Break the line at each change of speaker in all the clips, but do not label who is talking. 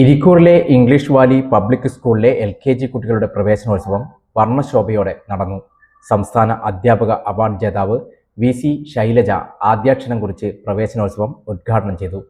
ഇരിക്കൂറിലെ English valley public സ്കൂളിലെ LKG കുട്ടികളുടെ പ്രവേശനോത്സവം വർണ്ണശോഭയോടെ നടന്നു. സംസ്ഥാന അധ്യാപക അവാർഡ് ജേതാവ് VC ശൈലജ ആദ്യാക്ഷരം കുറിച്ച് പ്രവേശനോത്സവം ഉദ്ഘാടനം ചെയ്തു.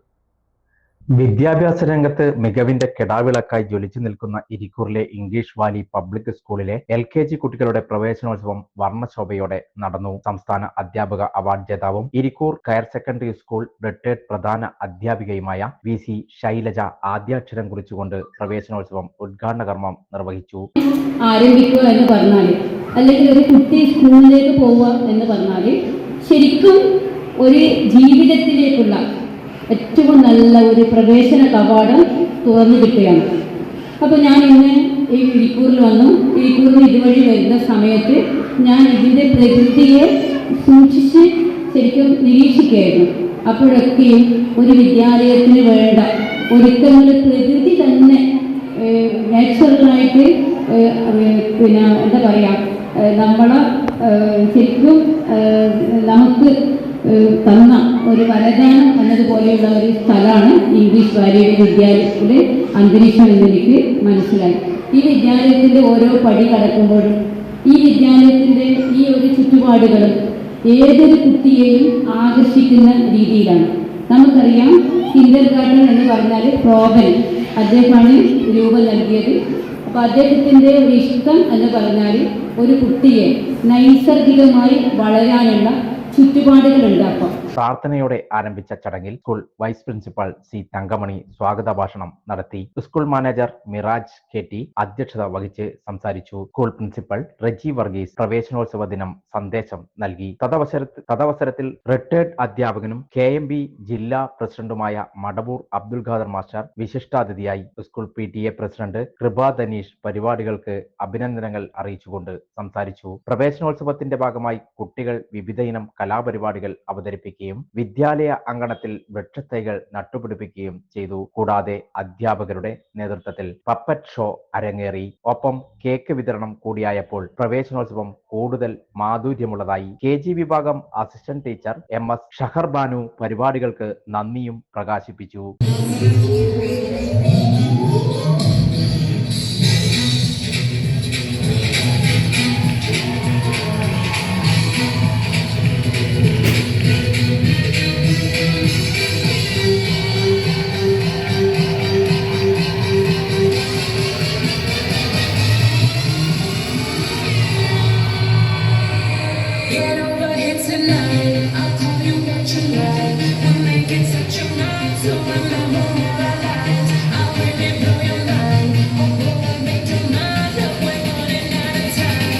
വിദ്യാഭ്യാസ രംഗത്ത് മികവിന്റെ കെടാവിളക്കായി ജ്വലിച്ചു നിൽക്കുന്ന ഇരിക്കൂറിലെ ഇംഗ്ലീഷ് വാലി പബ്ലിക് സ്കൂളിലെ LKG കുട്ടികളുടെ പ്രവേശനോത്സവം വർണ്ണശോഭയോടെ നടന്നു. സംസ്ഥാന അധ്യാപക അവാർഡ് ജേതാവും Irikkur higher secondary school retired പ്രധാന അധ്യാപികയുമായ VC ശൈലജ ആദ്യാക്ഷരം കുറിച്ചുകൊണ്ട് പ്രവേശനോത്സവം ഉദ്ഘാടന കർമ്മം നിർവഹിച്ചു.
ആരംഭിക്കുക എന്ന് പറഞ്ഞാൽ, അല്ലെങ്കിൽ ഒരു കുട്ടി സ്കൂളിലേക്ക് പോവുക എന്ന് പറഞ്ഞാൽ ശരിക്കും ഒരു ജീവിതത്തിലേക്കുള്ള ഏറ്റവും നല്ല ഒരു പ്രവേശന കവാടം തുറന്നു കിട്ടുകയാണ്. അപ്പോൾ ഞാൻ ഇന്ന് ഈ ഇരിക്കൂറിൽ വന്നു. ഇരിക്കൂറിൽ ഇതുവഴി വരുന്ന സമയത്ത് ഞാൻ ഇതിൻ്റെ പ്രകൃതിയെ സൂക്ഷിച്ച് ശരിക്കും നിരീക്ഷിക്കുകയായിരുന്നു. അപ്പോഴൊക്കെയും ഒരു വിദ്യാലയത്തിന് വേണ്ട ഒരുക്കങ്ങൾ പ്രകൃതി തന്നെ നാച്ചുറലായിട്ട് എന്താ പറയുക, നമ്മളെ ശരിക്കും നമുക്ക് തന്ന ഒരു വരദാനം എന്നതുപോലെയുള്ള ഒരു സ്ഥലമാണ് ഇംഗ്ലീഷ് വാലിയുടെ വിദ്യാലയത്തിലെ അന്തരീക്ഷം എന്നെനിക്ക് മനസ്സിലായി. ഈ വിദ്യാലയത്തിൻ്റെ ഓരോ പടി കടക്കുമ്പോഴും ഈ വിദ്യാലയത്തിൻ്റെ ഈ ഒരു ചുറ്റുപാടുകളും ഏതൊരു കുട്ടിയെയും ആകർഷിക്കുന്ന രീതിയിലാണ്. നമുക്കറിയാം, കിൻഡർ ഗാർഡൻ എന്ന് പറഞ്ഞാൽ പ്രോബൻ അദ്ദേഹമാണ് രൂപം നൽകിയത്. അപ്പോൾ അദ്ദേഹത്തിൻ്റെ ഒരു ഇഷ്ടം എന്ന് പറഞ്ഞാൽ ഒരു കുട്ടിയെ നൈസർഗികമായി വളരാനുള്ള ചുറ്റുപാടുകൾ ഉണ്ടാക്കും.
പ്രാർത്ഥനയോടെ ആരംഭിച്ച ചടങ്ങിൽ school vice principal C Thankamani സ്വാഗത ഭാഷണം നടത്തി. സ്കൂൾ മാനേജർ മിറാജ് KT അധ്യക്ഷത വഹിച്ച് സംസാരിച്ചു. സ്കൂൾ പ്രിൻസിപ്പൽ റെജി വർഗീസ് പ്രവേശനോത്സവ ദിനം സന്ദേശം നൽകി. തദവസരത്തിൽ റിട്ടയർഡ് അധ്യാപകനും KMB ജില്ലാ പ്രസിഡന്റുമായ മടവൂർ അബ്ദുൽ ഖാദർ മാസ്റ്റർ വിശിഷ്ടാതിഥിയായി. School PTA president Kripa Dhaneesh പരിപാടികൾക്ക് അഭിനന്ദനങ്ങൾ അറിയിച്ചുകൊണ്ട് സംസാരിച്ചു. പ്രവേശനോത്സവത്തിന്റെ ഭാഗമായി കുട്ടികൾ വിവിധയിനം കലാപരിപാടികൾ അവതരിപ്പിക്കുകയും വിദ്യാലയ അങ്കണത്തിൽ വൃക്ഷത്തൈകൾ നട്ടുപിടിപ്പിക്കുകയും ചെയ്തു. കൂടാതെ അധ്യാപകരുടെ നേതൃത്വത്തിൽ പപ്പറ്റ് ഷോ അരങ്ങേറി. ഒപ്പം കേക്ക് വിതരണം കൂടിയായപ്പോൾ പ്രവേശനോത്സവം കൂടുതൽ മാധുര്യമുള്ളതായി. KG വിഭാഗം അസിസ്റ്റന്റ് ടീച്ചർ MS ഷഹർ ബാനു പരിപാടികൾക്ക് നന്ദിയും പ്രകാശിപ്പിച്ചു.
Get over here tonight, I'll call you what you like. We'll make it such a night to remember all our lives. I'll really blow your mind, oh boy, make your mind up, we're running out of time.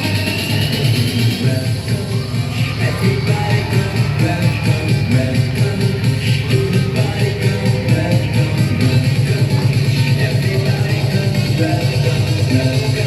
Welcome, everybody come, welcome, welcome. Everybody come, welcome, welcome. Everybody come, welcome, welcome.